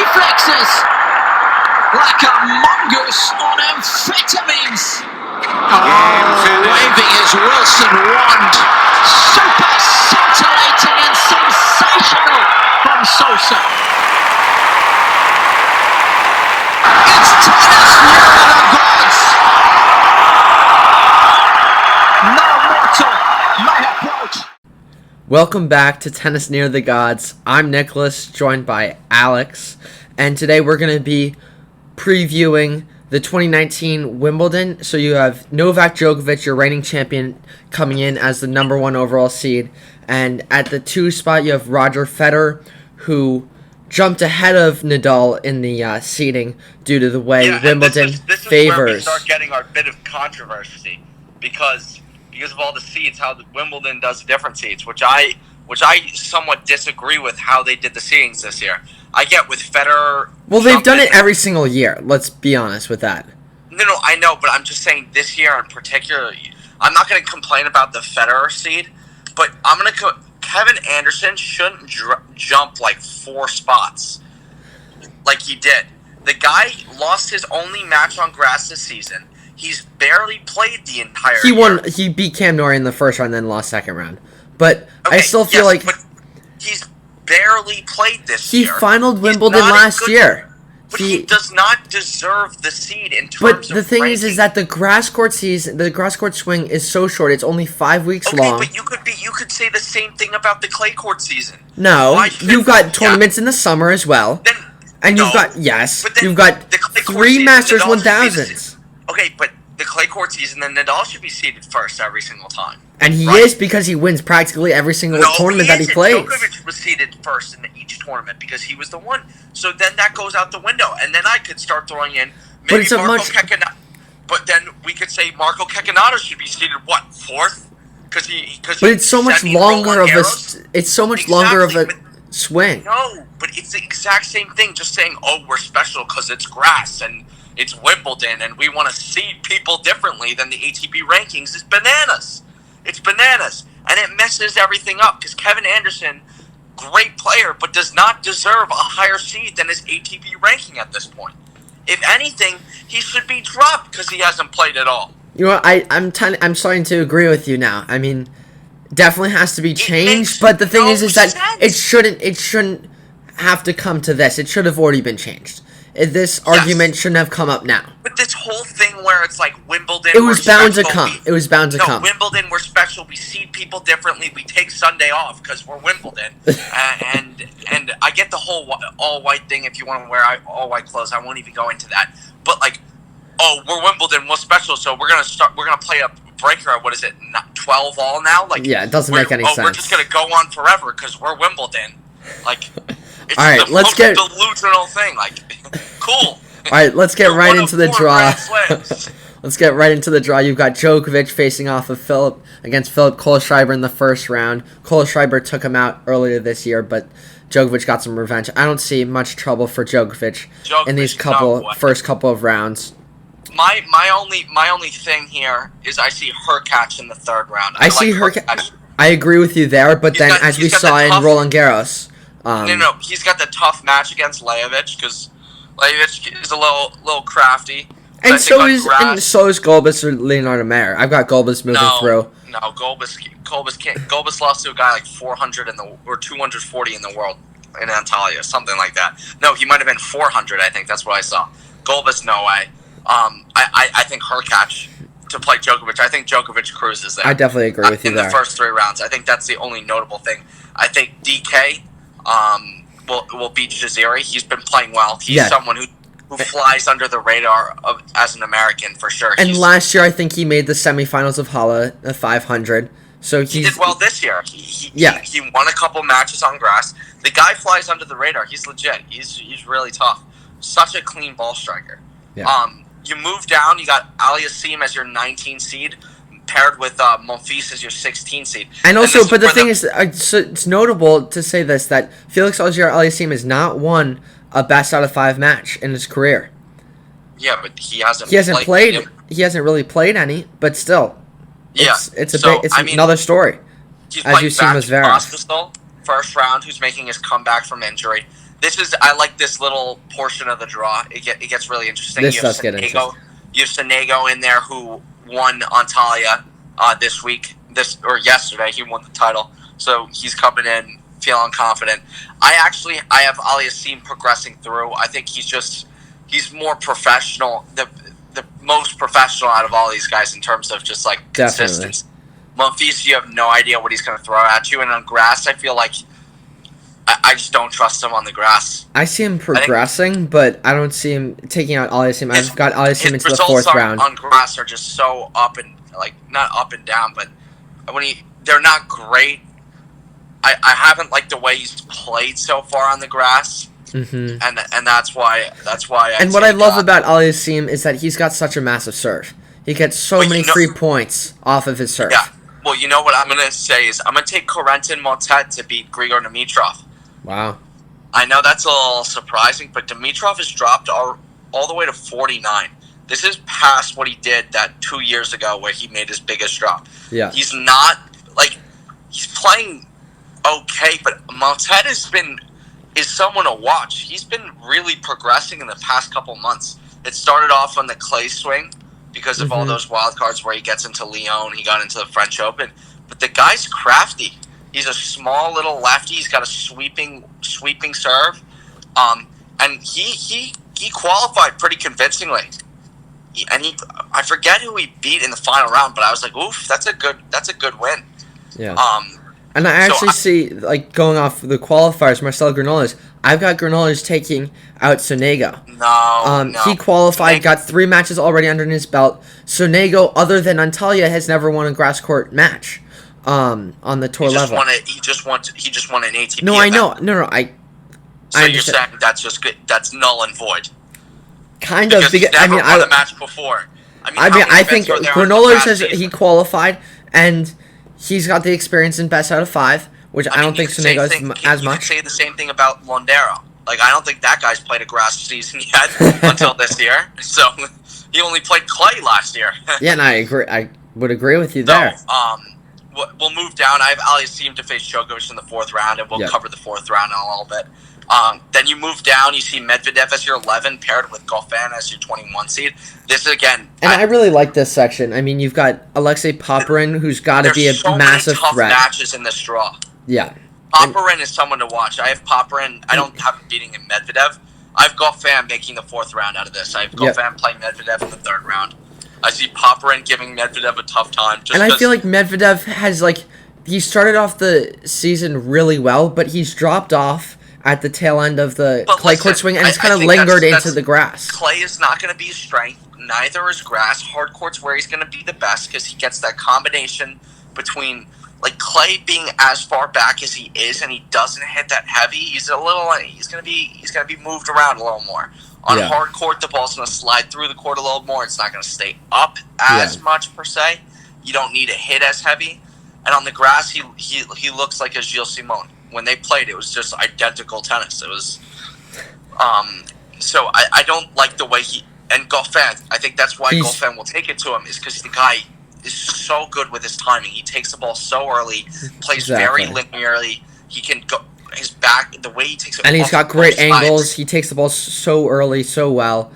reflexes like a mongoose on amphetamines. Waving his Wilson wand. Super scintillating and sensational from Sosa. It's tennis near the gods. No mortal may approach. Welcome back to Tennis Near the Gods. I'm Nicholas, joined by Alex, and today we're going to be previewing the 2019 Wimbledon. So you have Novak Djokovic, your reigning champion, coming in as the number 1 overall seed, and at the 2 spot you have Roger Federer, who jumped ahead of Nadal in the seeding due to the way Wimbledon this is favors. Where we start getting our bit of controversy because of all the seeds, how Wimbledon does different seeds, which I somewhat disagree with how they did the seedings this year. I get with Federer. Well, they've done it every single year. Let's be honest with that. No, I know, but I'm just saying this year in particular, I'm not going to complain about the Federer seed, but I'm going to. Kevin Anderson shouldn't jump like 4 spots like he did. The guy lost his only match on grass this season. He's barely played the entire year. He beat Cam Norrie in the first round, then lost second round. But okay, I still feel like but he's barely played this year. He finaled Wimbledon last year. But he does not deserve the seed in terms of But the thing is that the grass court swing is so short. It's only 5 weeks long. Okay, but you could say the same thing about the clay court season. No, you've got tournaments in the summer as well. You've got the 3 Masters 1000s. Okay, but the clay court season, then Nadal should be seeded first every single time. And he is, because he wins practically every single tournament that he plays. Djokovic was seeded first in each tournament because he was the one. So then that goes out the window, and then I could start throwing in maybe Kekanato. But then we could say Marco Kekanato should be seeded 4th? Because it's so much longer of a swing. No, but it's the exact same thing. Just saying, we're special because it's grass and it's Wimbledon, and we want to seed people differently than the ATP rankings is bananas. It's bananas, and it messes everything up because Kevin Anderson, great player, but does not deserve a higher seed than his ATP ranking at this point. If anything, he should be dropped because he hasn't played at all. You know, I'm starting to agree with you now. I mean, definitely has to be changed, but the thing is that it shouldn't have to come to this. It should have already been changed. This argument shouldn't have come up now. But this whole thing where it's like Wimbledon, it was bound to come. Wimbledon, we're special. We seed people differently. We take Sunday off because we're Wimbledon. and I get the whole all white thing. If you want to wear all white clothes, I won't even go into that. But like, we're Wimbledon, we're special, so we're gonna play a breaker at 12 all now. Like, yeah, it doesn't make any sense. We're just gonna go on forever because we're Wimbledon. Like. It's all right, let's get delusional thing. Like, cool. All right, let's get right into the draw. Let's get right into the draw. You've got Djokovic facing off of Philip Kohlschreiber in the first round. Kohlschreiber took him out earlier this year, but Djokovic got some revenge. I don't see much trouble for Djokovic in these first couple of rounds. My only thing here is I see Hurkacz in the 3rd round. I see Hurkacz. I agree with you there, but then as we saw in Roland Garros. No, he's got the tough match against Lajovic because Lajovic is a little crafty. And so is Gulbis or Leonardo Mayer. I've got Gulbis moving through. No, Gulbis can't. Gulbis lost to a guy like 400 or 240 in the world in Antalya, something like that. No, he might have been 400. I think that's what I saw. Gulbis, no way. I think Hurkacz to play Djokovic. I think Djokovic cruises there. I definitely agree with you there. In the first 3 rounds, I think that's the only notable thing. I think DK. Will beat Jaziri. He's been playing well. He's someone who flies under the radar as an American for sure. And last year, I think he made the semifinals of Halle, the 500. So he did well this year. He won a couple matches on grass. The guy flies under the radar. He's legit. He's really tough. Such a clean ball striker. Yeah. You move down. You got Aliassime as your 19 seed. Paired with Monfils as your 16 seed. And also, but the thing is, it's notable to say this, that Felix Auger-Aliassime has not won a best out of 5 match in his career. Yeah, but he hasn't played. He hasn't really played any, but still. It's another story. As you've seen with Zverev. First round, who's making his comeback from injury. I like this little portion of the draw. It gets really interesting. This You does have get Sonego, interesting. you have Sonego in there who won Antalya this week, yesterday. He won the title, so he's coming in feeling confident. I have Aliassime progressing through. I think he's more professional, the most professional out of all these guys in terms of just like consistency. Monfils, you have no idea what he's going to throw at you, and on grass, I feel like I just don't trust him on the grass. I see him progressing, but I don't see him taking out Aliassime. I've got Aliassime into the fourth round. On grass are just so not up and down, but they're not great. I haven't liked the way he's played so far on the grass, and that's why. And what I love about Aliassime is that he's got such a massive serve. He gets so many free points off of his serve. Yeah. Well, you know what I'm going to say is I'm going to take Corentin Moutet to beat Grigor Dimitrov. Wow. I know that's a little surprising, but Dimitrov has dropped all the way to 49. This is past what he did that 2 years ago where he made his biggest drop. Yeah. He's not, he's playing okay, but Moutet is someone to watch. He's been really progressing in the past couple months. It started off on the clay swing because of all those wild cards where he gets into Lyon, he got into the French Open. But the guy's crafty. He's a small little lefty. He's got a sweeping serve, and he qualified pretty convincingly. I forget who he beat in the final round, but I was like, oof, that's a good win. Yeah. And I actually see, going off the qualifiers, Marcel Granollers, I've got Granollers taking out Sonego. No. He qualified, got 3 matches already under his belt. Sonego, other than Antalya, has never won a grass court match on the tour level. He just won an ATP No, event. I know. No, So you're saying that's just good? That's null and void. Kind of. Because he's never won a match before. I think Granollers he qualified, and he's got the experience in best out of 5, which I don't think Sonego is as much. You could say the same thing about Londero. I don't think that guy's played a grass season yet until this year. So he only played clay last year. Yeah, and I agree. I would agree with you there. We'll move down. I have Aliassime to face Djokovic in the 4th round, and we'll cover the 4th round in a little bit. Then you move down, you see Medvedev as your 11, paired with Goffin as your 21 seed. This is, again... And I really like this section. I mean, you've got Alexei Popyrin, who's got to be a massive tough threat. Matches in this draw. Yeah. Popyrin is someone to watch. I have Popyrin. I don't have him beating him Medvedev. I have Goffin making the 4th round out of this. I have Goffin playing Medvedev in the 3rd round. I see Popyrin giving Medvedev a tough time. And I feel like Medvedev has, he started off the season really well, but he's dropped off at the tail end of the clay court swing, and it's kind of lingered into the grass. Clay is not going to be his strength. Neither is grass. Hard court's where he's going to be the best because he gets that combination between clay being as far back as he is, and he doesn't hit that heavy. He's going to be moved around a little more. On hard court, the ball's going to slide through the court a little more. It's not going to stay up as much per se. You don't need to hit as heavy. And on the grass, he looks like a Gilles Simon. When they played, it was just identical tennis. It was, so I don't like the way and Goffin, I think that's why Goffin will take it to him, is because the guy is so good with his timing. He takes the ball so early, plays very linearly. He can go his back, the way he takes it. And he's got great angles. He takes the ball so early, so well.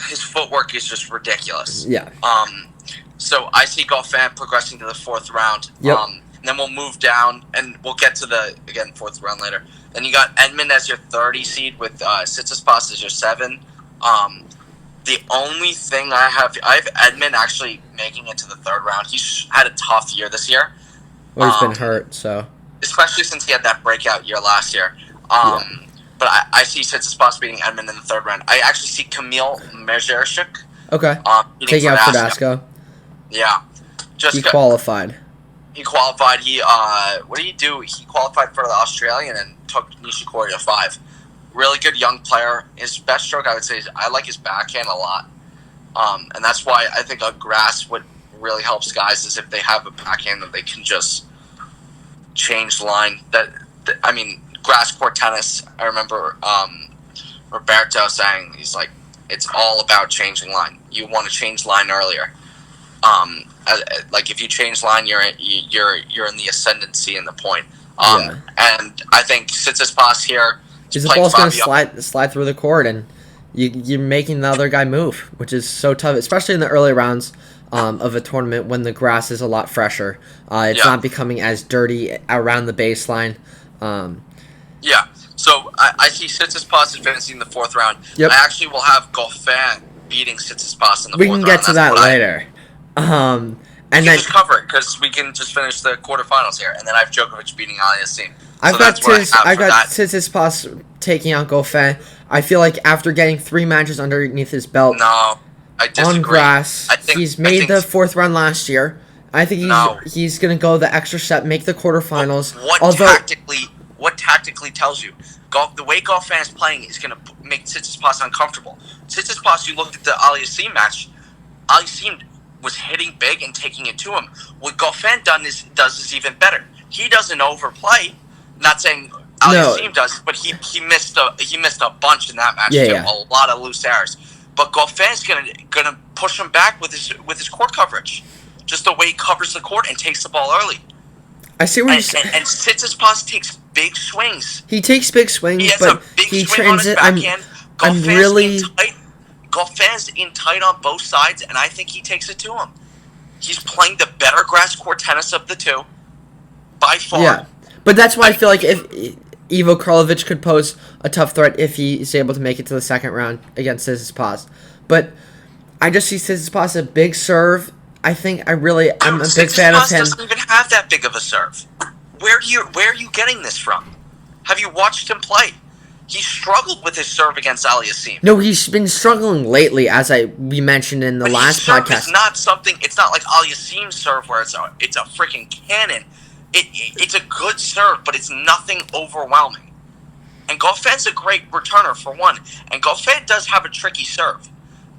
His footwork is just ridiculous. Yeah. So I see Goffin progressing to the 4th round. Yep. And then we'll move down, and we'll get to the 4th round later. Then you got Edmund as your 30 seed with Tsitsipas as your 7. The only thing I have Edmund actually making it to the 3rd round. He's had a tough year this year. Well, he's been hurt, so. Especially since he had that breakout year last year. But I see Tsitsipas beating Edmund in the 3rd round. I actually see Kamil Mezherchuk. Okay. Taking out Verdasco. Yeah. He qualified. He qualified. What did he do? He qualified for the Australian and took Nishikori to 5. Really good young player. His best stroke, I would say, is I like his backhand a lot. And that's why I think on grass what really helps guys is if they have a backhand that they can just change line. Grass court tennis, I remember Roberto saying, he's like, it's all about changing line. You want to change line earlier. If you change line, you're in the ascendancy in the point. And I think Tsitsipas here Because the ball's going to slide through the court, and you're making the other guy move, which is so tough, especially in the early rounds of a tournament when the grass is a lot fresher. It's not becoming as dirty around the baseline. Yeah. So I see Tsitsipas advancing the 4th round. Yep. I actually will have Goffin beating Tsitsipas in the 4th round. We can get to that later. And then just cover it because we can just finish the quarterfinals here, and then I have Djokovic beating Aliassime. I've got Tsitsipas taking out Goffin. I feel like after getting 3 matches underneath his belt, no, I disagree. On grass, he's made the 4th round last year. I think he's going to go the extra step, make the quarterfinals. What tactically tells you? The way Goffin is playing is going to make Tsitsipas uncomfortable. Tsitsipas, you looked at the Aliassime match. Aliassime was hitting big and taking it to him. What Goffin does is even better. He doesn't overplay. Not saying Aliassime does, but he missed a bunch in that match too. A lot of loose errors. But Goffin's gonna push him back with his court coverage, just the way he covers the court and takes the ball early. I see what you're saying. And Tsitsipas takes big swings. He takes big swings, he has but a big swing on his backhand. Goffin's in tight on both sides, and I think he takes it to him. He's playing the better grass court tennis of the two, by far. Yeah, but that's why I feel like if Ivo Karlovic could pose a tough threat if he is able to make it to the 2nd round against Tsitsipas. But I just see Tsitsipas a big serve. I'm a big fan of him. Doesn't even have that big of a serve. Where are you getting this from? Have you watched him play? He struggled with his serve against Aliassime. No, he's been struggling lately, as we mentioned in the last podcast. It's not like Aliassime's serve where it's a freaking cannon. It's a good serve, but it's nothing overwhelming. And Goffin's a great returner for one. And Goffin does have a tricky serve.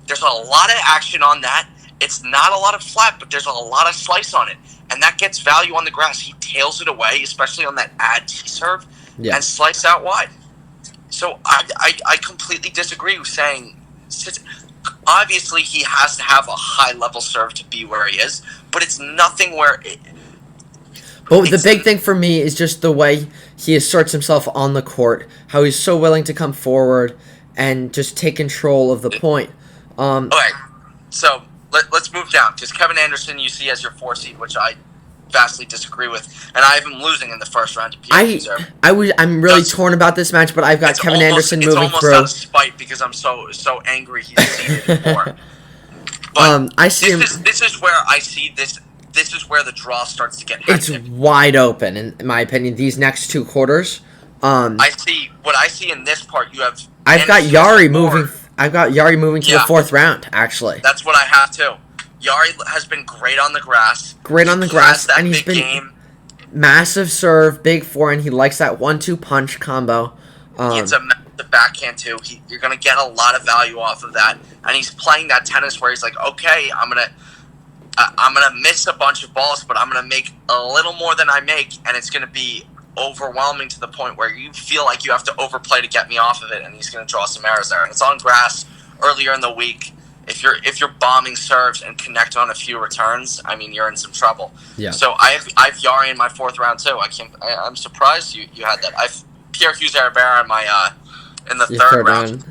There's a lot of action on that. It's not a lot of flat, but there's a lot of slice on it. And that gets value on the grass. He tails it away, especially on that ad T serve, and slice out wide. So I completely disagree with saying, obviously he has to have a high-level serve to be where he is, but it's nothing where... But the big thing for me is just the way he asserts himself on the court, how he's so willing to come forward and just take control of the point. Okay, so let's move down, because Kevin Anderson you see as your 4 seed, which I vastly disagree with, and I have him losing in the 1st round to Pierre. I'm really torn about this match, but I've got Kevin Anderson moving through. It's almost out of spite because I'm so angry he's seeded in 4. But I see this is where I see this. This is where the draw starts to get hectic. It's wide open, in my opinion. These next 2 quarters. I see in this part. I've got Yari moving. I've got Yari moving to the 4th round. Actually, that's what I have too. Yari has been great on the grass. And he's been massive serve, big forehand. He likes that 1-2 punch combo. It's a massive backhand too. You're gonna get a lot of value off of that, and he's playing that tennis where he's like, okay, I'm gonna miss a bunch of balls, but I'm gonna make a little more than I make, and it's gonna be overwhelming to the point where you feel like you have to overplay to get me off of it, and he's gonna draw some errors there. And it's on grass earlier in the week. If you're bombing serves and connect on a few returns, I mean, you're in some trouble. Yeah. So I have Yari in my 4th round too. I'm surprised you had that. I've Pierre Hughes Herbert in the 3rd round.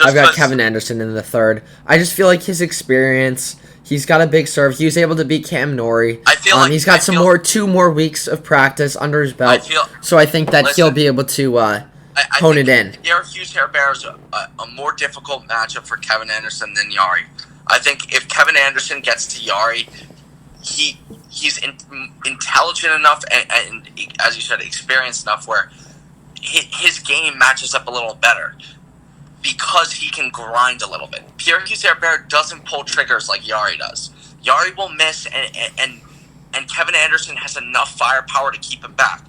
I've got Kevin Anderson in the 3rd. I just feel like his experience. He's got a big serve. He was able to beat Cam Norrie. He's got 2 more weeks of practice under his belt. So I think that he'll be able to hone it in. Pierre Hughes Herbert is a more difficult matchup for Kevin Anderson than Yari. I think if Kevin Anderson gets to Yari, he's intelligent enough and, as you said, experienced enough where his game matches up a little better because he can grind a little bit. Pierre Hughes Herbert doesn't pull triggers like Yari does. Yari will miss, and Kevin Anderson has enough firepower to keep him back.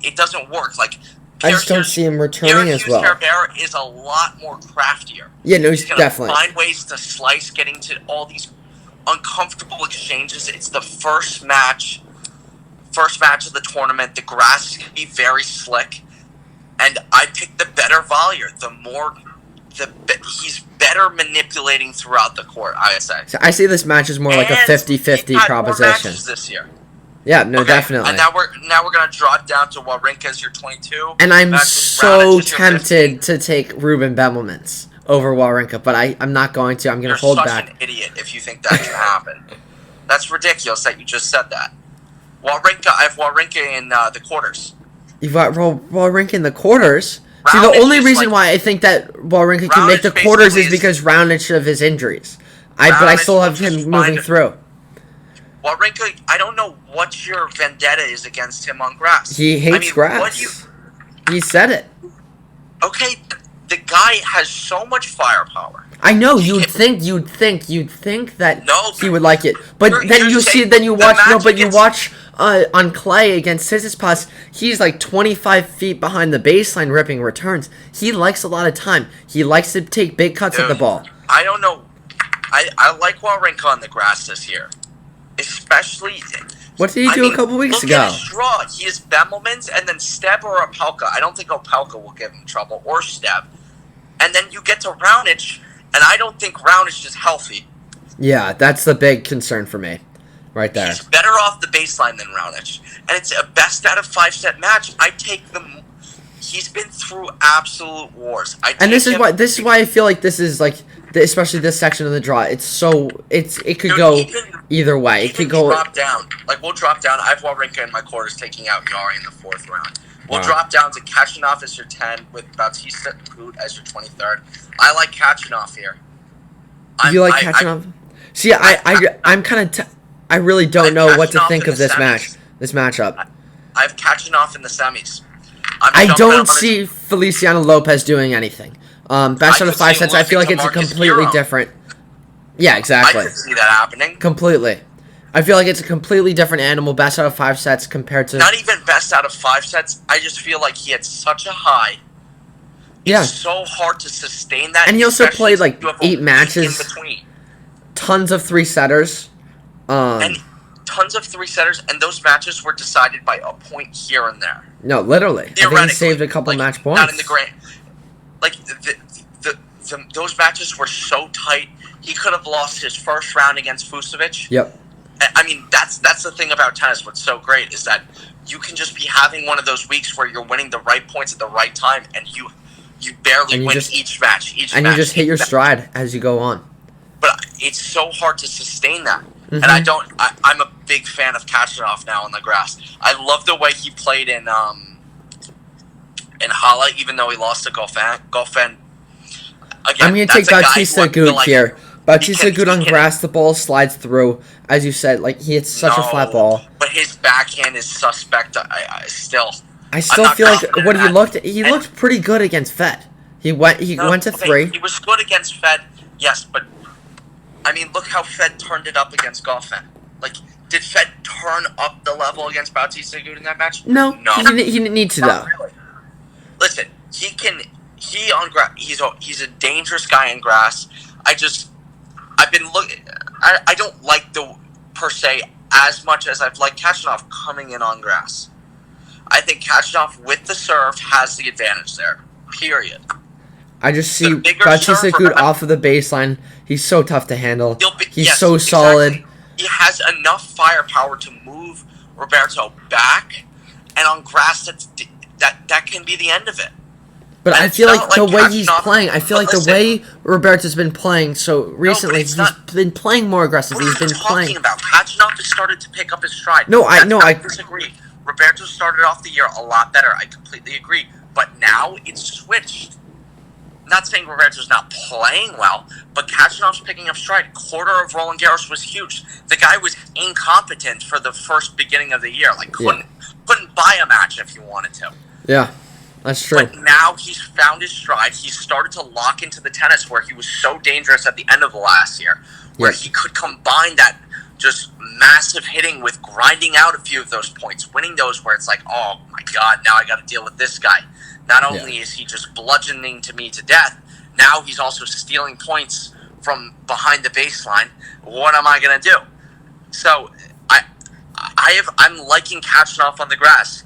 It doesn't work. Like I just don't see him returning as well. Herbert is a lot more craftier. Yeah, no, he's definitely find ways to slice, getting to all these uncomfortable exchanges. It's the first match of the tournament. The grass is going to be very slick, and I picked the better volleyer. He's better manipulating throughout the court, I would say. So I see this match as more like a 50-50 proposition. More matches this year. Yeah, no, Okay, definitely. And now we're gonna draw it down to Wawrinka as your 22. And I'm Max so Raonic as your 15. tempted to take Ruben Bemelmans over Wawrinka, but I'm not going to. I'm going You're to hold such back. an idiot if you think that can happen. That's ridiculous that you just said that. Wawrinka, I have Wawrinka in the quarters. You've got Wawrinka in the quarters. See, the Raonic only is reason like- why I think that Wawrinka can make the Raonic quarters is basically because Raonic of his injuries. But I Raonic still have will him just moving find- through. Wawrinka, I don't know what your vendetta is against him on grass. He hates I mean, grass. What do you, He said it. okay, the guy has so much firepower. I know He you'd can- think that No, he would like it, but you're- then you're you see, saying then you the watch match against- watch on clay against Tsitsipas. He's like 25 feet behind the baseline, ripping returns. He likes a lot of time. He likes to take big cuts at the Dude, ball. I don't know. I like Wawrinka on the grass this year, especially. What did he do a couple weeks look ago? At his draw. He is Bemelmans and then Steb or Opelka. I don't think Opelka will give him trouble, or Steb. And then you get to Raonic, and I don't think Raonic is healthy. Yeah, that's the big concern for me, right there. He's better off the baseline than Raonic, and it's a best out of 5-set match. I take them. He's been through absolute wars. And this is why I feel like this is like, especially this section of the draw. It could Dude, go even- either way. It Even could go. drop down. Like, we'll drop down. I have Wawrinka in my quarters taking out Yari in the 4th round. We'll Wow. drop down to Kachanov as your 10 with Bautista Agut as your 23rd. I like Kachanov here. You like Kachanov? See, I'm kind of. I really don't I've know what to Kachanov think in of the this semis. match. This matchup. I have Kachanov in the semis. I'm I jumping don't on his- see Feliciano Lopez doing anything. Best out could of 5 see sets, I feel like losing it's to a Marcus completely Hero. different. Yeah, I exactly. could see that happening. Completely. I feel like it's a completely different animal. Best out of 5 sets compared to. Not even best out of 5 sets. I just feel like he had such a high. Yeah. It's so hard to sustain that. And he also especially played, like, if you have a 8 week matches. in between. Tons of 3-setters. And tons of 3-setters, and those matches were decided by a point here and there. No, literally. I think he Theoretically, saved a couple like, match points. Not in the grand. Like those matches were so tight. He could have lost his first round against Fusovic. Yep. I mean, that's the thing about tennis. What's so great is that you can just be having one of those weeks where you're winning the right points at the right time, and you barely And you win just- each match. And you just hit your stride as you go on. But it's so hard to sustain that. Mhm. And I'm a big fan of Kachanov now on the grass. I love the way he played in Halle, even though he lost to Goffin. Again, I'm going to take that's a guy Bautista who I feel Agut like here. Bautista he can- Agut on he can- grass, the ball slides through. As you said, like, he hits such a flat ball. But his backhand is suspect. I still I feel like confident when in he that. he And- looked pretty good against Fed. He went to okay, 3. He was good against Fed, yes, but I mean, look how Fed turned it up against Goffin. Like, did Fed turn up the level against Bautista Agut in that match? No, he didn't need to though. Not really. Listen, he on grass. He's a dangerous guy on grass. I've been looking. I don't like the per se as much as I've liked Kachanov coming in on grass. I think Kachanov with the serve has the advantage there. Period. I just see The bigger Bautista server- Agut off of the baseline. He's so tough to handle. He's Yes, so exactly. solid. He has enough firepower to move Roberto back, and on grass, that can be the end of it. But And I it's feel not like the like way he's Kachanov- playing, I feel like but the listen. way Roberto's been playing so recently, it's he's not- been playing more aggressively. What are He's you been talking playing. about? Kachanov has started to pick up his stride. No, I disagree. Roberto started off the year a lot better. I completely agree. But now it's switched. Not saying Roberto's not playing well, but Kachanov's picking up stride. Quarter of Roland Garros was huge. The guy was incompetent for the first beginning of the year. Like, couldn't buy a match if he wanted to. Yeah, that's true. But now he's found his stride. He's started to lock into the tennis where he was so dangerous at the end of the last year, where Yes. he could combine that just massive hitting with grinding out a few of those points, winning those where it's like, oh my God, now I got to deal with this guy. Not only is he just bludgeoning to me to death, now he's also stealing points from behind the baseline. What am I going to do? So I'm liking Kachanov on the grass.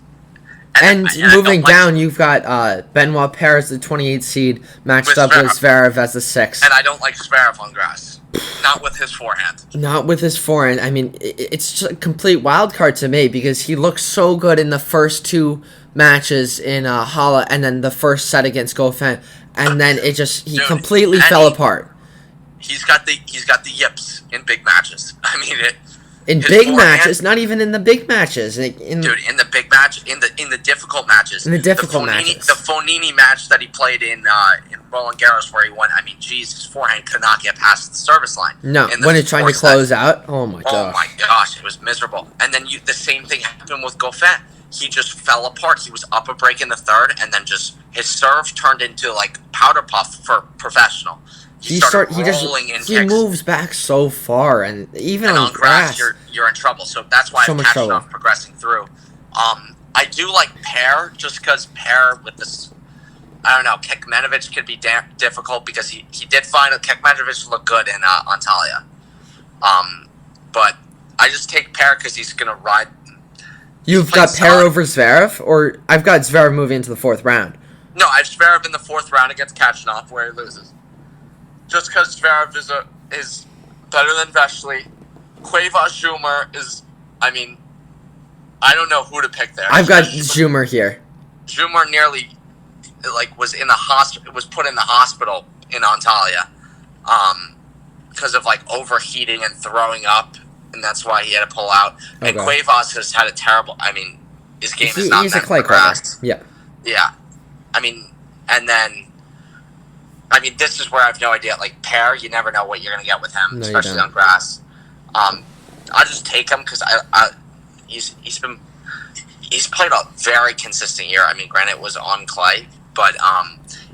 And I moving don't like- down, you've got Benoit Paire, the 28 seed, matched With up with Zverev. Zverev as the 6. And I don't like Zverev on grass. Not with his forehand. Not with his forehand. I mean, it's just a complete wild card to me because he looked so good in the first 2 matches in Halle and then the first set against Goffin. And then he Dude, completely and fell apart. He's got the yips in big matches. I mean, In his big forehand- matches, not even in the big matches. dude, in the big match, in the difficult matches, In the difficult matches. the Fognini match that he played in Roland Garros where he won. I mean, geez, his forehand could not get past the service line. No, in the when it's trying to fourth set. close out, oh my Oh gosh. my gosh, it was miserable. And then the same thing happened with Goffin. He just fell apart. He was up a break in the third, and then just his serve turned into like powder puff for professional. He moves back so far, and even and on grass, you're in trouble. So that's why So I'm much catching trouble. off progressing through. I do like Paire just because Paire with this. I don't know. Kekmanovic could be difficult because he did find Kekmanovic look good in Antalya. But I just take Paire because he's gonna ride. You've played got Paire solid. over Zverev, or I've got Zverev moving into the 4th round. No, I have Zverev in the 4th round against Kachanov where he loses. Just because Zverev is better than Vesely. Quavas Schumer is, I mean, I don't know who to pick there. I've got Schumer here. Schumer nearly, was in the hospital. Was put in the hospital in Antalya, because of overheating and throwing up, and that's why he had to pull out. And Okay. Quavas has had a terrible. I mean, his game is not He's a meant clay for grass. courter. Yeah. Yeah, I mean, and then. I mean, this is where I have no idea. Paire, you never know what you're going to get with him, No, you especially don't. on grass. I'll just take him because he's played a very consistent year. I mean, granted, it was on clay, but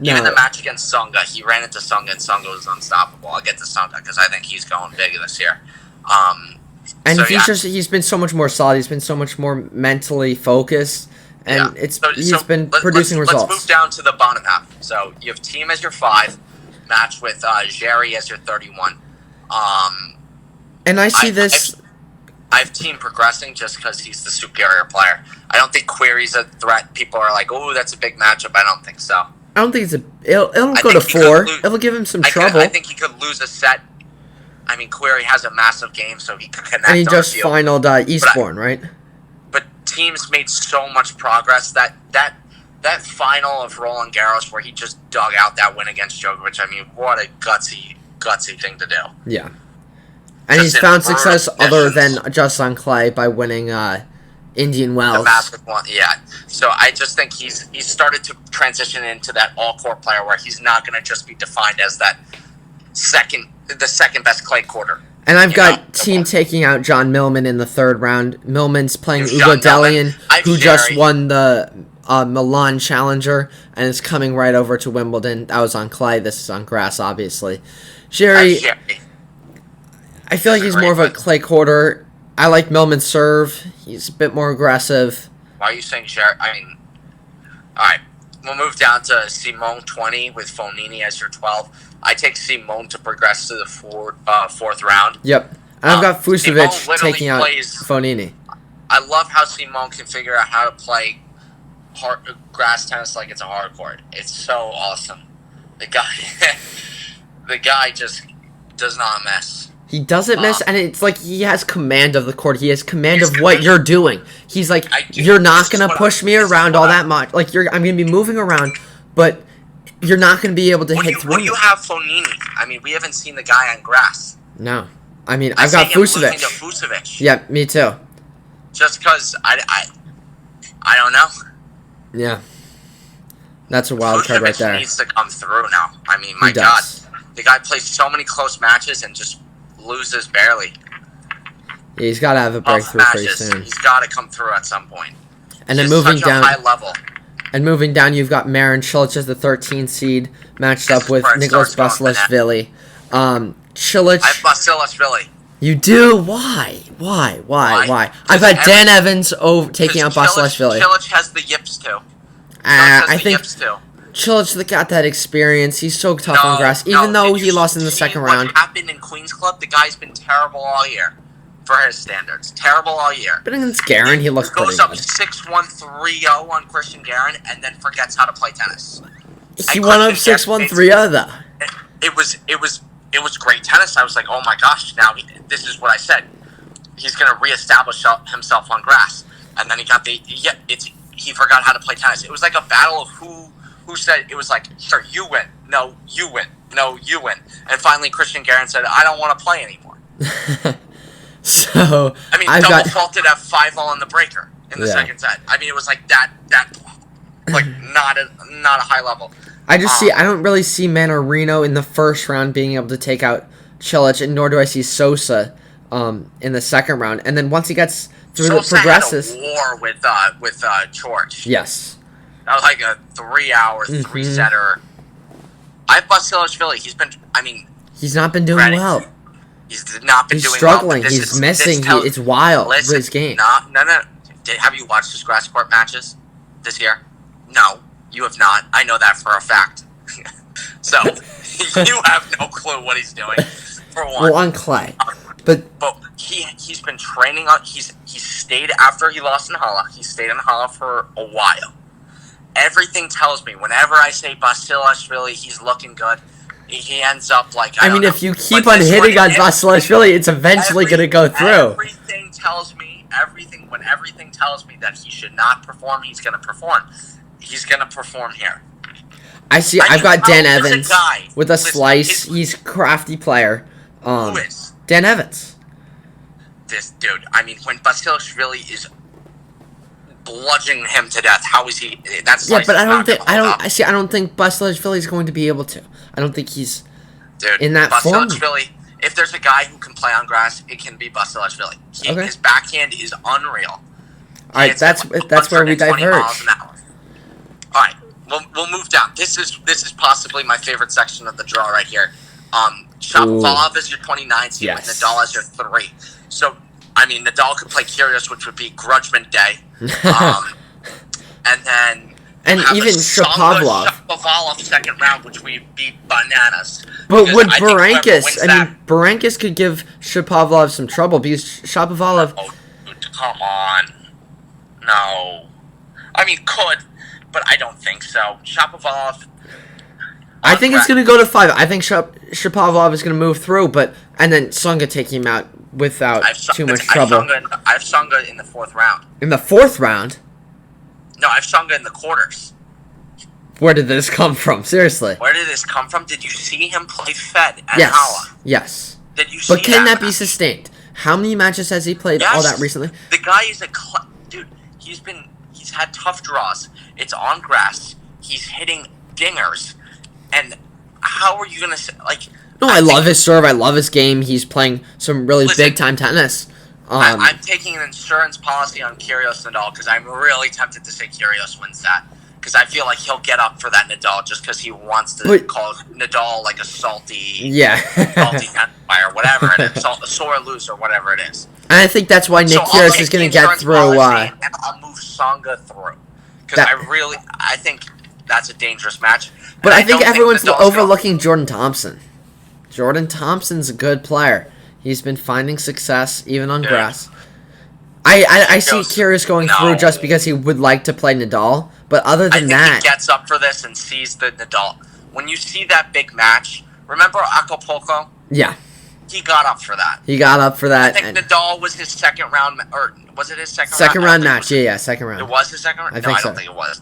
even No. the match against Tsonga, he ran into Tsonga, and Tsonga was unstoppable. I'll get to Tsonga because I think he's going big this year. And So, he's been so much more solid. He's been so much more mentally focused, and he's been producing results. Let's move down to the bottom half. So you have Team as your 5, match with Jerry as your 31. And I see this. I have Team progressing just because he's the superior player. I don't think Query's a threat. People are like, "Oh, that's a big matchup." I don't think so. I don't think it'll I go to think he could 4. lose- It'll give him some trouble. I think he could lose a set. I mean, Query has a massive game, so he could connect. And he on just the field. finaled Eastbourne, right? But Team's made so much progress that final of Roland Garros where he just dug out that win against Djokovic. I mean, what a gutsy thing to do. Yeah. And Just he's in found brutal success other conditions. than just on clay by winning Indian The Wells. basketball, yeah. So I just think he's started to transition into that all-court player where he's not going to just be defined as the second best clay quarter. And I've You got know? Team taking out John Millman in the 3rd round. Millman's playing You've Ugo John Millman. Delian, I've who just Sherry. won the Milan Challenger and is coming right over to Wimbledon. That was on clay. This is on grass, obviously. Jerry, I feel like he's more of a clay quarter. I like Millman's serve. He's a bit more aggressive. Why are you saying Sherry? I mean, all right. We'll move down to Simone 20 with Fognini as your 12. I take Simone to progress to the 4th round. Yep. And I've got Simone Fusovic literally taking out plays- Fonini. I love how Simone can figure out how to play grass tennis like it's a hard court. It's so awesome. The guy just does not miss. He doesn't miss, and it's like he has command of the court. He has command He's of what command. you're doing. He's like, you're not going to push me around all that much. Like, I'm going to be moving around, but you're not going to be able to hit through When me. you have Fognini, I mean, we haven't seen the guy on grass. No. I mean, I've got Fusovic. Fusovic. Yeah, me too. Just because I don't know. Yeah. That's a wild card right Fusovic there. needs to come through now. I mean, my He God. does. The guy plays so many close matches and just loses barely. Yeah, he's got to have a Tough breakthrough pretty matches. soon. He's got to come through at some point. And then He's moving such a down, high level. you've got Marin Cilic as the 13th seed, matched This up is with where it Nicholas starts going Basilashvili. Cilic, I have Basilashvili. you do? Why? I've had Dan Evans taking out Basilashvili. Cilic has the yips too. I think Cilic got that experience. He's so tough on grass, even though Did he you lost in the see second what round. happened in Queen's Club? The guy's been terrible all year. for his standards. Terrible all year. But against Guerin, he looks pretty goes up good. 6-1, 3-0 on Christian Guerin, and then forgets how to play tennis. He went up 6-1, 3-0 though. It was great tennis. I was like, oh my gosh, now this is what I said. He's going to reestablish himself on grass. And then he got he forgot how to play tennis. It was like a battle of who said, it was like, sure, you win. No, you win. No, you win. And finally Christian Guerin said, I don't want to play anymore. So, I mean, double faulted at 5-all in the breaker in the second set. I mean, it was like that like not a high level. I don't really see Manarino in the first round being able to take out Cilic, and nor do I see Sosa in the second round. And then once he gets through Sosa the progresses, had a war with George. yes, that was like a 3-hour, 3-setter. I have Basilashvili. he's not been doing well. He's not been He's doing struggling. well. He's missing. It's wild. Listen, his game. No. Have you watched his grass court matches this year? No, you have not. I know that for a fact. So you have no clue what he's doing. For one, well, on clay, but he's been training on. He stayed after he lost in Halle. He stayed in Halle for a while. Everything tells me whenever I say Basilashvili, he's looking good. He ends up like I mean, if you keep on hitting on Basilashvili, it's eventually going to go through. Everything tells me that he should not perform, he's going to perform. He's going to perform here. I've got Dan Evans with a slice. He's a crafty player. Who is? Dan Evans. This dude. I mean, when Basilashvili is bludgeoning him to death, how is he? That's but I don't think Basilashvili is going to be able to. I don't think he's in that form. If there's a guy who can play on grass, it can be Basilashvili. His backhand is unreal. All right, that's where we diverge. All right, we'll move down. This is possibly my favorite section of the draw right here. Shapovalov is your 29 seed, with Nadal as your 3. So, I mean, Nadal could play Kyrgios, which would be Grudgman Day. And even Shapovalov second round, which would be bananas. But would Berankis? I mean, Berankis could give Shapovalov some trouble because Shapovalov. Oh, come on, no. I mean, could, but I don't think so. Shapovalov. I think it's going to go to 5. I think Shapovalov is going to move through, and then Tsonga take him out without too much trouble. I have Tsonga in the 4th round. In the 4th round? No, I have Tsonga in the quarters. Where did this come from? Seriously. Where did this come from? Did you see him play Fed at Halle? Yes. Did you see But can that be sustained? How many matches has he played all that recently? The guy is dude, he's had tough draws. It's on grass. He's hitting dingers. And how are you going to No, I love his serve. I love his game. He's playing some really big-time tennis. I'm taking an insurance policy on Kyrgios Nadal because I'm really tempted to say Kyrgios wins that. Because I feel like he'll get up for that Nadal just because he wants to call Nadal like a salty tennis player, whatever it is. A sore loser, whatever it is. And I think that's why Nick Kyrgios is going to get through. And I'll move Tsonga through. Because I think that's a dangerous match. But I think everyone's overlooking Jordan Thompson. Jordan Thompson's a good player. He's been finding success even on grass. I see Kyrgios going through just because he would like to play Nadal. But other than that, he gets up for this and sees the Nadal. When you see that big match, remember Acapulco? Yeah. He got up for that. I think Nadal was his second round, or was it his second round? Second round match, second round. It was his second round? I don't think it was.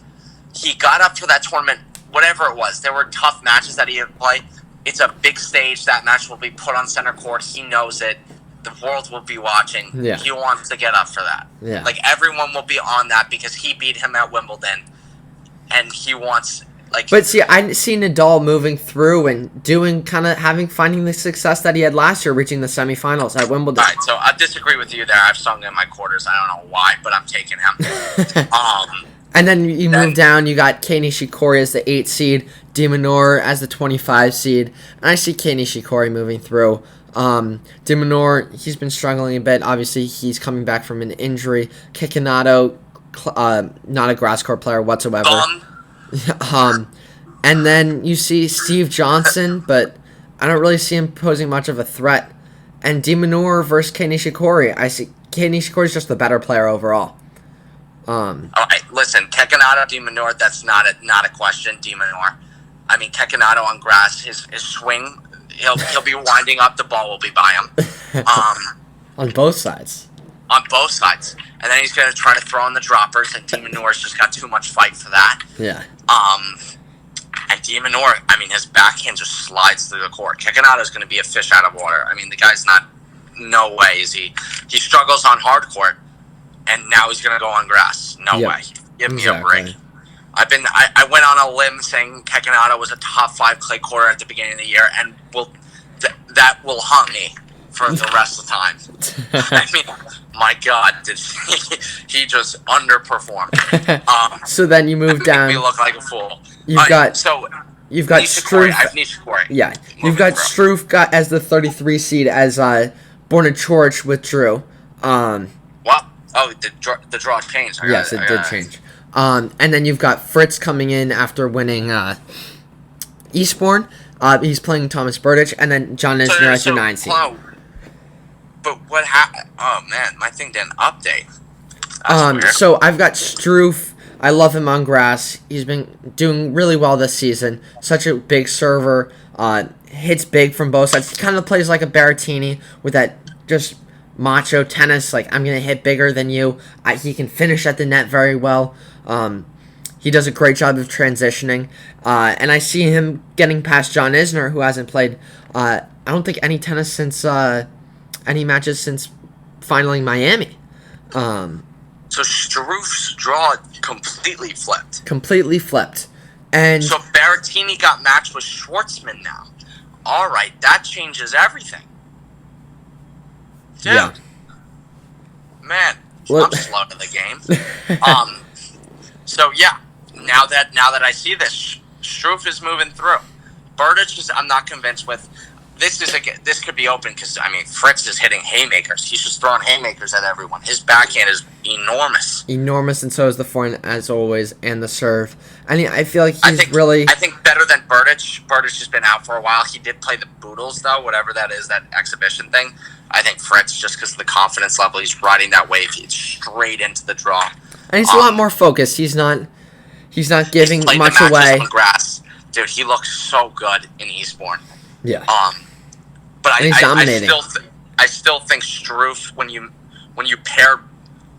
He got up for that tournament, whatever it was. There were tough matches that he had to play. It's a big stage. That match will be put on center court. He knows it. The world will be watching. Yeah. He wants to get up for that. Yeah. Everyone will be on that because he beat him at Wimbledon. And he wants... But see, I see Nadal moving through and finding the success that he had last year, reaching the semifinals at Wimbledon. All right, so I disagree with you there. I've Tsonga in my quarters. I don't know why, but I'm taking him. And then you move down, you got Kei Nishikori as the 8 seed, De Minaur as the 25 seed, and I see Kei Nishikori moving through. De Minaur, he's been struggling a bit. Obviously, he's coming back from an injury. Kikinato, not a grass court player whatsoever. And then you see Steve Johnson, but I don't really see him posing much of a threat And De Minaur versus Kei Nishikori. I see Kei Nishikori's just the better player overall. All right, listen, Kekinado, De Minaur, that's not a question. De Minaur. I mean, Kekinado on grass, his swing, he'll be winding up, the ball will be by him. On both sides. On both sides. And then he's going to try to throw in the droppers, and De Minaur's just got too much fight for that. Yeah. And De Minaur, I mean, his backhand just slides through the court. Kekinado's going to be a fish out of water. I mean, the guy's not, no way is he struggles on hard court, and now he's going to go on grass. No way. Give me a break. I went on a limb saying Kekinado was a top 5 clay courter at the beginning of the year, and that will haunt me for the rest of the time. I mean, my God, he just underperformed. So then you move down. Made me look like a fool. You've got Nishikori. Struff. I have Nishikori. Yeah, you've got Struff got as the 33 seed as Borna withdrew. What? Oh, the draw changed. Yes, it did change. And then you've got Fritz coming in after winning Eastbourne. He's playing Thomas Burditch, and then John Isner as your 9 seed. But what happened? Oh man, my thing didn't update. That's weird. So I've got Struff. I love him on grass. He's been doing really well this season. Such a big server. Hits big from both sides. He kind of plays like a Berrettini with that just macho tennis. Like, I'm going to hit bigger than you. He can finish at the net very well. He does a great job of transitioning. And I see him getting past John Isner, who hasn't played, I don't think, any tennis since, any matches since finaling Miami. So Struff's draw completely flipped. Completely flipped. And so Berrettini got matched with Schwartzman now. All right, that changes everything. Dude. Yeah. Man, I'm slow to the game. So yeah, now that I see this, Struff is moving through. Burditch I'm not convinced with. This could be open because, I mean, Fritz is hitting haymakers. He's just throwing haymakers at everyone. His backhand is enormous. Enormous, and so is the forehand, as always, and the serve. I feel like I think better than Burditch. Burditch has been out for a while. He did play the Boodles, though, whatever that is, that exhibition thing. I think Fritz, just because of the confidence level, he's riding that wave. He's straight into the draw. And he's a lot more focused. He's not giving much away. On grass. Dude, he looks so good in Eastbourne. Yeah. But he's dominating. I still think Struff, when you pair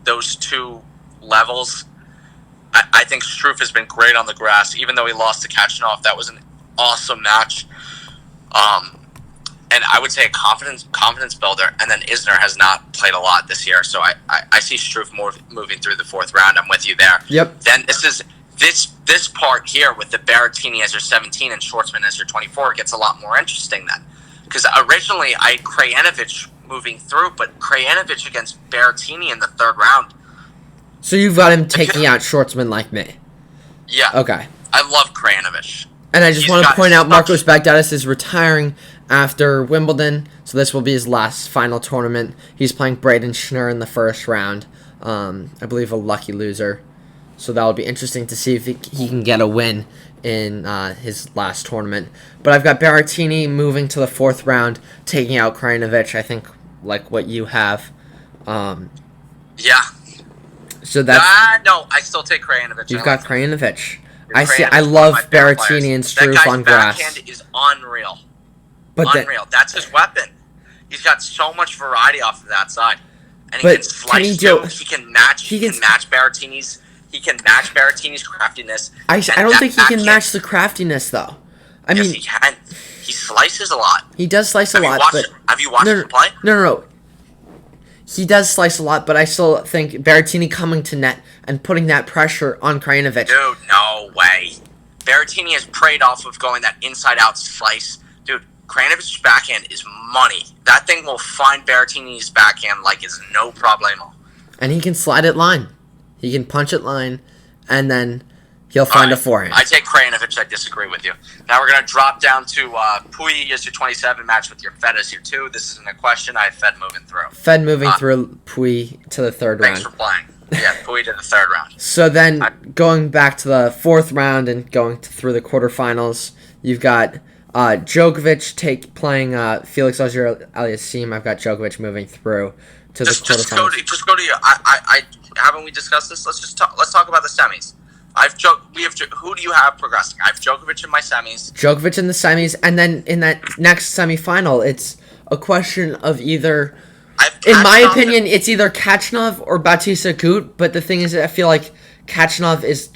those two levels, I think Struff has been great on the grass, even though he lost to Kachanov. That was an awesome match. And I would say a confidence builder. And then Isner has not played a lot this year, so I see Struff moving through the 4th round. I'm with you there. Yep. Then this part here with the Berrettini as your 17 and Schwartzman as your 24 gets a lot more interesting then. Because originally I had Krajinovic moving through, but Krajinovic against Berrettini in the 3rd round. So you've got him taking out Schwartzman like me. Yeah. Okay. I love Krajinovic. And I just want to point out Marcos Bagdatis is retiring after Wimbledon, so this will be his last final tournament. He's playing Braden Schnur in the 1st round. I believe a lucky loser. So that'll be interesting to see if he can get a win in his last tournament. But I've got Berrettini moving to the 4th round, taking out Krajinovic, I think, like what you have. Yeah. So that's... no, I still take Krajinovic. You've got Krajinovic. I love Berrettini and Struff on grass. That guy's backhand is unreal. Unreal. That's his weapon. He's got so much variety off of that side. And he can slice he can match Berrettini's... He can match Berrettini's craftiness. I don't think he can match the craftiness, though. I mean, he can. He slices a lot. He does slice a lot. Have you watched him play? No. He does slice a lot, but I still think Berrettini coming to net and putting that pressure on Krajinovic. Dude, no way. Berrettini has preyed off of going that inside-out slice. Dude, Krajanovic's backhand is money. That thing will find Berrettini's backhand like it's no problemo. And he can slide it line. He can punch it line, and then he'll find a forehand. I take Krajinovic. I disagree with you. Now we're going to drop down to Puyi as your 27 match with your Fed as your 2. This isn't a question. I have Fed moving through. Fed moving through Puyi to the 3rd round. Thanks for playing. Yeah, Puyi to the 3rd round. So then going back to the 4th round and going through the quarterfinals, you've got Djokovic playing Felix Auger-Aliassime. I've got Djokovic moving through to the quarterfinals. Just go to you. I haven't we discussed this? Let's talk about the semis. Who do you have progressing? I have Djokovic in my semis. Djokovic in the semis, and then in that next semifinal, it's a question of either. In my opinion, it's either Khachanov or Bautista Agut. But the thing is, I feel like Khachanov is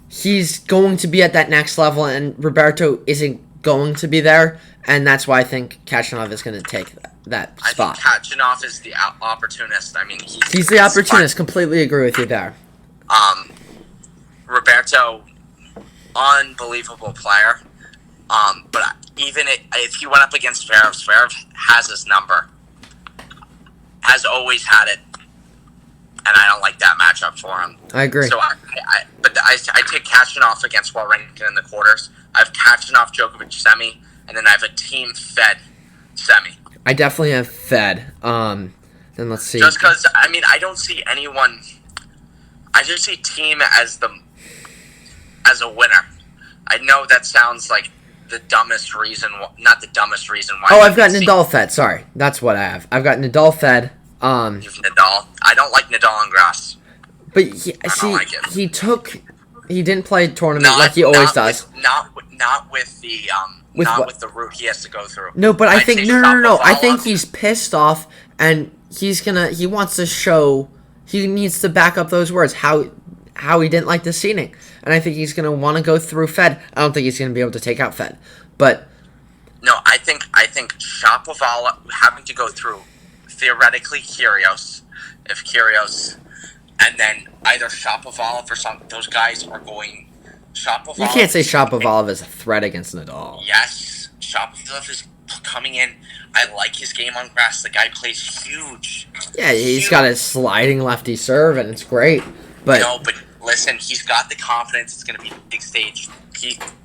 he's going to be at that next level, and Roberto isn't going to be there, and that's why I think Khachanov is going to take that spot. I think Khachanov is the opportunist. I mean, he's the opportunist. Completely agree with you there. Roberto, unbelievable player. But even if he went up against Zverev has his number. Has always had it. And I don't like that matchup for him. I agree. So I take Khachanov against Wawrinka in the quarters. I have Khachanov, Djokovic semi, and then I have a team Fed semi. I definitely have Fed. Then let's see. Just because, I don't see anyone. I just see team as a winner. I know that sounds like the dumbest reason, not the dumbest reason why. Oh, I've got Nadal Fed. Sorry, that's what I have. I've got Nadal Fed. You have Nadal. I don't like Nadal on grass. But he didn't play a tournament like he always does. Not with the route he has to go through. No, but I think no. I think he's pissed off, and he wants to show. He needs to back up those words. How he didn't like the seating, and I think he's gonna want to go through Fed. I don't think he's gonna be able to take out Fed, but no, I think Shapovalov having to go through theoretically Kyrgios, if Kyrgios, and then either Shapovalov or some those guys are going. Shapovalov. You can't say Shapovalov is a threat against Nadal. Yes, Shapovalov is coming in. I like his game on grass. The guy plays huge. Yeah, he's got a sliding lefty serve, and it's great. But no, but listen, he's got the confidence. It's going to be a big stage.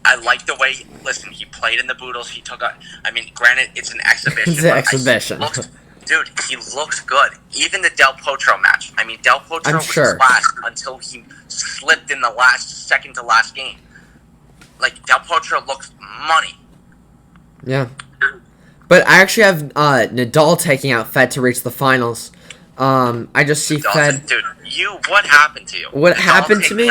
I like the way. Listen, he played in the Boodles. He took a. Granted, it's an exhibition. It's an exhibition. Dude, he looks good. Even the Del Potro match. Del Potro was last until he slipped in the second to last game. Del Potro looks money. Yeah. But I actually have Nadal taking out Fed to reach the finals. I just see Fed. Dude, what happened to you? What happened to me?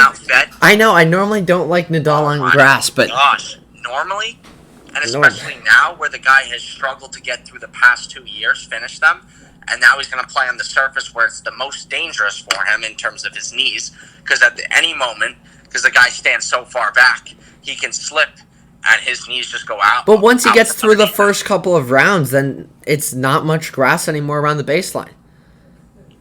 I know. I normally don't like Nadal on grass, but gosh, normally, and especially now, where the guy has struggled to get through the past 2 years, finish them, and now he's going to play on the surface where it's the most dangerous for him in terms of his knees, because at any moment, because the guy stands so far back, he can slip. And his knees just go out. But once he gets through the first couple of rounds, then it's not much grass anymore around the baseline.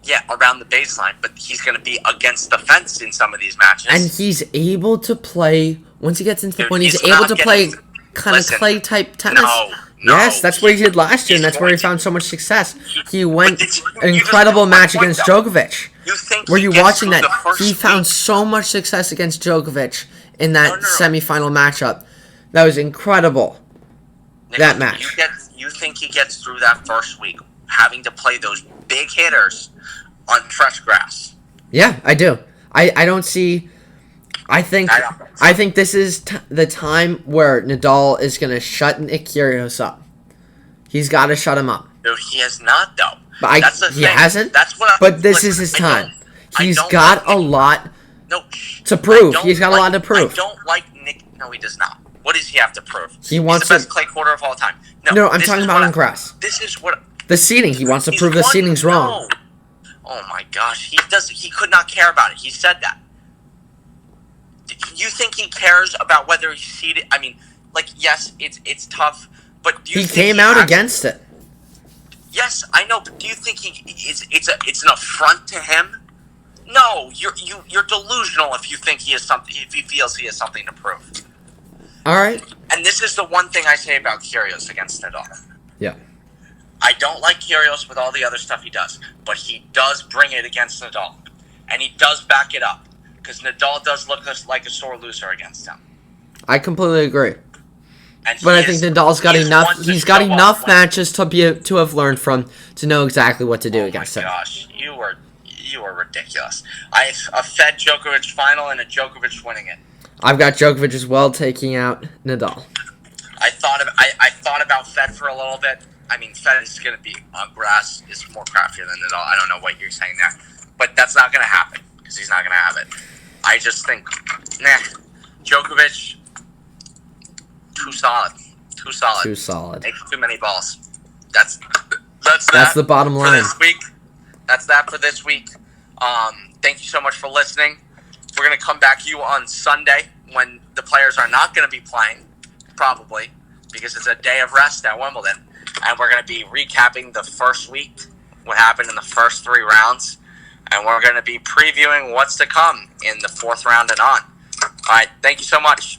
Yeah, around the baseline, but he's going to be against the fence in some of these matches. And he's able to play, once he gets into the point, he's able to play kind of clay-type tennis. No, yes, that's what he did last year, and that's where he found so much success. He went an incredible match against Djokovic. Were you watching that? He found so much success against Djokovic in that semifinal matchup. That was incredible. That match. You think he gets through that first week, having to play those big hitters on fresh grass? Yeah, I do. I don't see. I think this is the time where Nadal is going to shut Nick Kyrgios up. He's got to shut him up. No, he has not, though. But he hasn't. But this is his time. He's got a lot to prove. He's got a lot to prove. I don't like Nick. No, he does not. What does he have to prove? He wants the best clay quarter of all time. No, I'm talking about on grass. This is what the seating. He wants to prove the seating's wrong. Oh my gosh, he could not care about it. He said that. You think he cares about whether he's seated? Yes, it's tough, but do you he think came out against it? Yes, I know, but do you think it's an affront to him? No, you're delusional if you think he feels he has something to prove. All right. And this is the one thing I say about Kyrgios against Nadal. Yeah. I don't like Kyrgios with all the other stuff he does, but he does bring it against Nadal. And he does back it up, because Nadal does look like a sore loser against him. I completely agree. But I think Nadal's got enough. He's got enough matches to have learned from to know exactly what to do against him. Oh my gosh, you are ridiculous. I have a Fed Djokovic final and a Djokovic winning it. I've got Djokovic as well taking out Nadal. I thought about Fed for a little bit. I mean, Fed is going to be on grass. Is more crappier than it all. I don't know what you're saying there, but that's not going to happen because he's not going to have it. I just think, Djokovic, too solid. Too solid. Makes too many balls. That's the bottom line. For this week. That's that for this week. Thank you so much for listening. We're going to come back to you on Sunday when the players are not going to be playing, probably, because it's a day of rest at Wimbledon. And we're going to be recapping the first week, what happened in the first 3 rounds. And we're going to be previewing what's to come in the 4th round and on. All right, thank you so much.